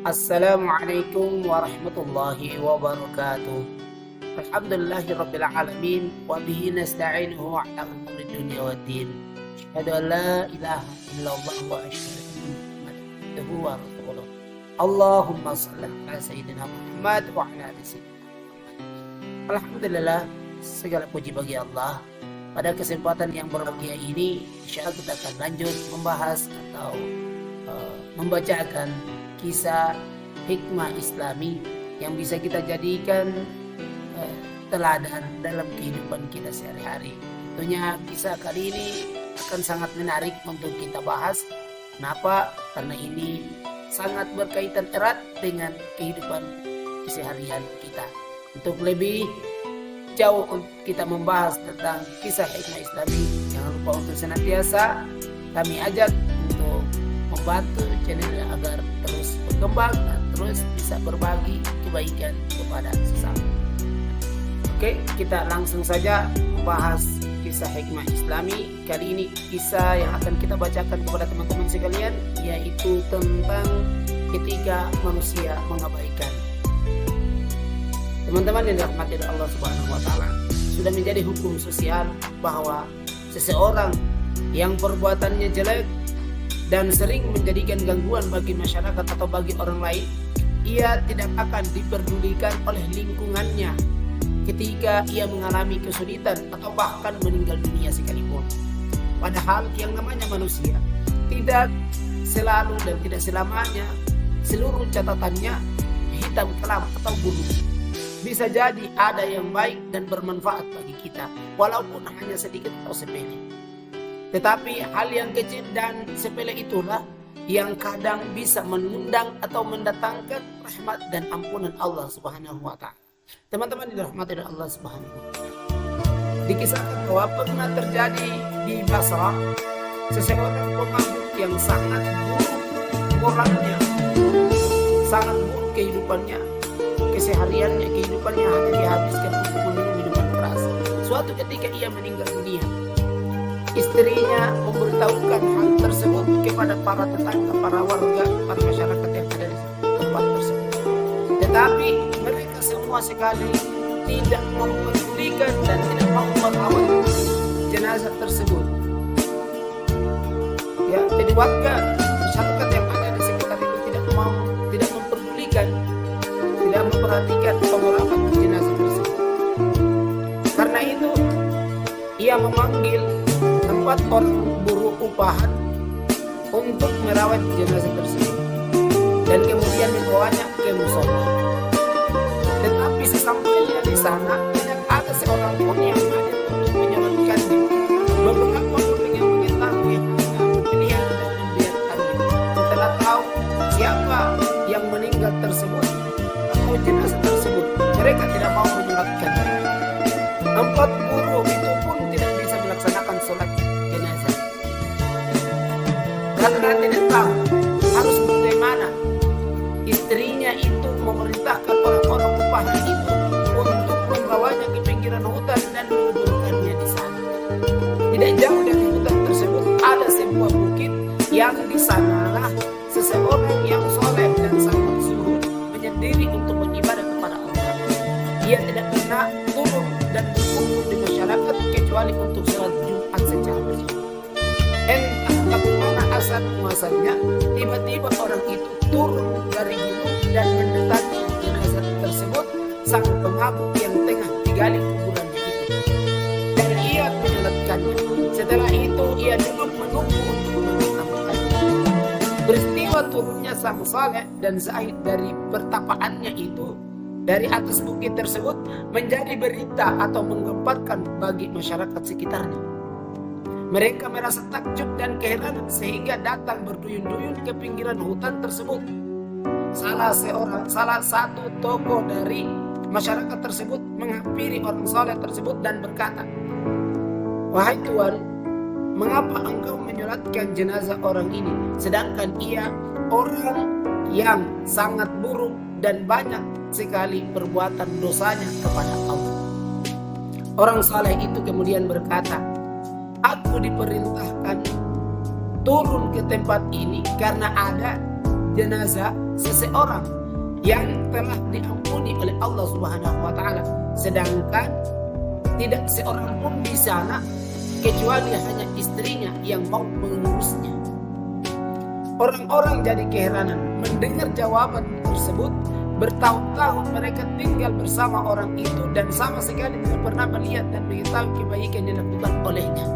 Assalamualaikum warahmatullahi wabarakatuh. Alhamdulillahirabbil alamin wa bihi nasta'inuhu 'ala umuri dunya waddin. Asyhadu an la ilaha illallah wa asyhadu anna Muhammadan abduhu wa rasuluh. Allahumma shalli ala sayyidina Muhammad wa ala ali sayyidina Muhammad. Alhamdulillah, segala puji bagi Allah. Pada kesempatan yang berbahagia ini, insyaallah kita akan lanjut membahas atau membacakan kisah hikmah Islami yang bisa kita jadikan teladan dalam kehidupan kita sehari-hari. Tentunya kisah kali ini akan sangat menarik untuk kita bahas. Kenapa? Karena ini sangat berkaitan erat dengan kehidupan keseharian kita. Untuk lebih jauh kita membahas tentang kisah hikmah Islami, jangan lupa untuk senantiasa kami ajak untuk membantu channel agar terus berkembang dan terus bisa berbagi kebaikan kepada sesama. Oke, kita langsung saja membahas kisah hikmah Islami. Kali ini kisah yang akan kita bacakan kepada teman-teman sekalian, yaitu tentang ketika manusia mengabaikan. Teman-teman yang dirahmati oleh Allah Subhanahu wa taala, sudah menjadi hukum sosial bahwa seseorang yang perbuatannya jelek dan sering menjadikan gangguan bagi masyarakat atau bagi orang lain, ia tidak akan diperdulikan oleh lingkungannya ketika ia mengalami kesulitan atau bahkan meninggal dunia sekalipun. Padahal yang namanya manusia tidak selalu dan tidak selamanya seluruh catatannya hitam kelam atau buruk. Bisa jadi ada yang baik dan bermanfaat bagi kita, walaupun hanya sedikit atau sepele. Tetapi hal yang kecil dan sepele itulah yang kadang bisa mengundang atau mendatangkan rahmat dan ampunan Allah Subhanahu wa taala. Teman-teman dirahmati oleh Allah Subhanahu wa taala, dikisahkan bahwa pernah terjadi di Basra seseorang pemabuk yang sangat buruk moralnya, sangat buruk kehidupannya, kesehariannya, kehidupannya hanya dihabiskan untuk meminum minuman keras. Suatu ketika ia meninggal dunia. Istrinya memberitahukan hal tersebut kepada para tetangga, para warga, para masyarakat yang ada di tempat tersebut. Tetapi mereka semua sekali tidak mempedulikan dan tidak mau merawat jenazah tersebut. Ya, jadi warga masyarakat yang ada di sekitar itu tidak mempedulikan, tidak memperhatikan pengerawatan jenazah tersebut. Karena itu ia memanggil 4 orang buruh upahan untuk merawat jenazah tersebut dan kemudian membawanya ke musola. Tetapi sesampainya di sana tidak ada seorang pun yang hadir untuk menyolatkannya. Beberapa orang yang mengetahui hanya melihat dan membiarkannya. Setelah tahu siapa yang meninggal tersebut atau jenazah tersebut, mereka tidak mau menyolatkannya. 4 buruh itu pun tidak bisa melaksanakan sholat jenazah karena tidak tahu harus bagaimana. Istrinya itu memerintahkan orang-orang upahan itu untuk membawanya ke pinggiran hutan dan menguburkannya di sana. Tidak jauh dari hutan tersebut ada sebuah bukit yang di sanalah seseorang yang soleh dan sangat zuhud menyendiri untuk beribadah kepada Allah. Ia tidak pernah turun dan berkumpul di masyarakat kecuali untuk sholat Jumat secara bersama. Entah bagaimana asal muasalnya, tiba-tiba orang itu turun dari gunung dan mendatangi jenazah tersebut, sang pemabuk yang tengah digali kuburannya itu. Dan ia menyolatkannya. Setelah itu ia duduk menunggu untuk mengamalkannya. Peristiwa turunnya sang saleh dan zahid dari pertapaannya itu dari atas bukit tersebut menjadi berita atau menggemparkan bagi masyarakat sekitarnya. Mereka merasa takjub dan keheranan sehingga datang berduyun-duyun ke pinggiran hutan tersebut. Salah satu tokoh dari masyarakat tersebut menghampiri orang saleh tersebut dan berkata, "Wahai Tuan, mengapa engkau menyolatkan jenazah orang ini sedangkan ia orang yang sangat buruk dan banyak sekali perbuatan dosanya kepada Allah?" Orang saleh itu kemudian berkata, "Aku diperintahkan turun ke tempat ini karena ada jenazah seseorang yang telah diampuni oleh Allah Subhanahu wa taala, sedangkan tidak seorang pun di sana kecuali hanya istrinya yang mau mengurusnya. Orang-orang jadi keheranan mendengar jawaban tersebut. Bertahun-tahun mereka tinggal bersama orang itu dan sama sekali tidak pernah melihat dan mengetahui kebaikan yang dilakukan olehnya.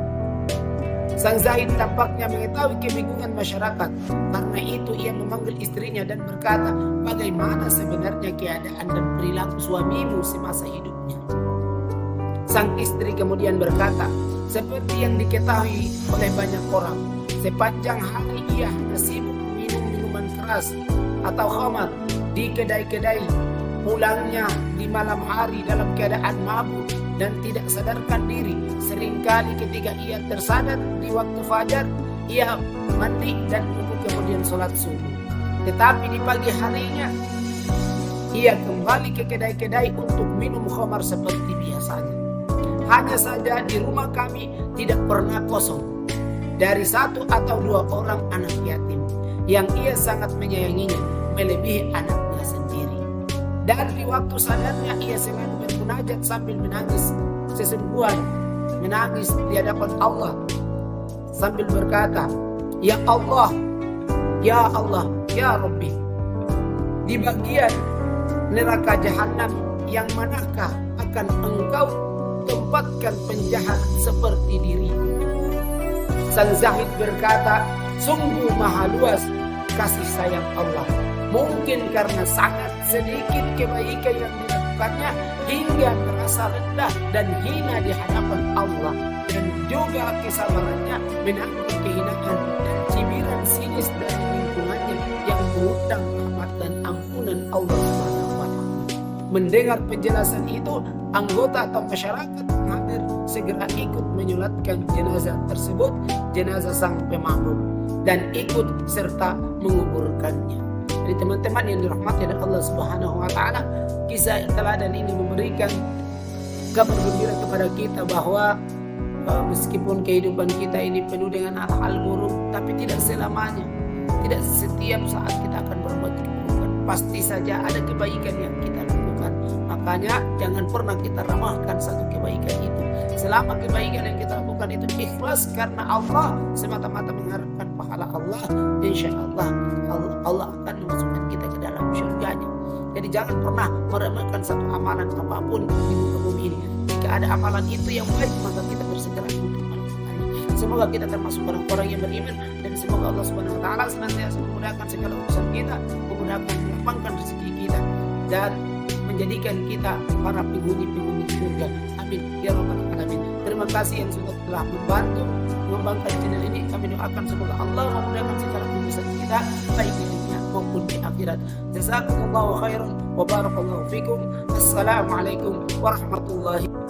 Sang Zaid tampaknya mengetahui kebingungan masyarakat. Karena itu ia memanggil istrinya dan berkata, bagaimana sebenarnya keadaan dan perilaku suamimu semasa hidupnya? Sang istri kemudian berkata, seperti yang diketahui oleh banyak orang, sepanjang hari ia hanya sibuk minum minuman keras atau khamar di kedai-kedai, pulangnya di malam hari dalam keadaan mabuk dan tidak sadarkan diri. Seringkali ketika ia tersadar di waktu fajar, ia mandi dan kemudian sholat subuh. Tetapi di pagi harinya, ia kembali ke kedai-kedai untuk minum khamar seperti biasanya. Hanya saja di rumah kami tidak pernah kosong dari 1 atau 2 orang anak yatim yang ia sangat menyayanginya melebihi anaknya sendiri. Dan di waktu sadarnya ia selalu bermunajat sambil menangis sesungguhan, menangis di hadapan Allah sambil berkata, ya Allah, ya Allah, ya Rabbi, di bagian neraka jahanam yang manakah akan engkau tempatkan penjahat seperti diriku? Sang Zahid berkata, sungguh maha luas kasih sayang Allah. Mungkin karena sangat sedikit kebaikan yang dilakukannya hingga merasa rendah dan hina di hadapan Allah, dan juga kesabarannya menanggung kehinaan dan cibiran sinis dari lingkungannya yang mengundang rahmat dan ampunan Allah Subhanahu wa taala. Mendengar penjelasan itu, anggota atau masyarakat hadir segera ikut menyulatkan jenazah tersebut, jenazah sang pemabuk, dan ikut serta menguburkannya. Jadi teman-teman yang dirahmati oleh Allah Subhanahu wa taala, kisah teladan ini memberikan kabar gembira kepada kita bahwa meskipun kehidupan kita ini penuh dengan hal-hal buruk, tapi tidak selamanya, tidak setiap saat kita akan berbuat keburukan. Pasti saja ada kebaikan yang kita lakukan. Makanya jangan pernah kita ramahkan satu kebaikan itu. Selama kebaikan yang kita lakukan itu ikhlas karena Allah, semata-mata mengharapkan pahala Allah, insya Allah Allah akan memasukkan kita ke dalam surganya. Jadi jangan pernah meremehkan satu amalan apapun di muka bumi ini. Jika ada amalan itu yang baik, maka kita bersegera untuk melakukannya. Semoga kita termasuk orang-orang yang beriman, dan semoga Allah Subhanahu wa taala senantiasa memudahkan segala urusan kita, memudahkan melapangkan rezeki kita, dan menjadikan kita para penghuni-penghuni surga. Amin ya rabbal alamin. Terima kasih yang sudah telah membantu mengembangkan channel ini. Kami doakan semoga Allah memudahkan segala urusan kita, baik di dunia maupun di akhirat. Jazakumullahu khairan wa barakallahu fikum. Assalamualaikum warahmatullahi wabarakatuh.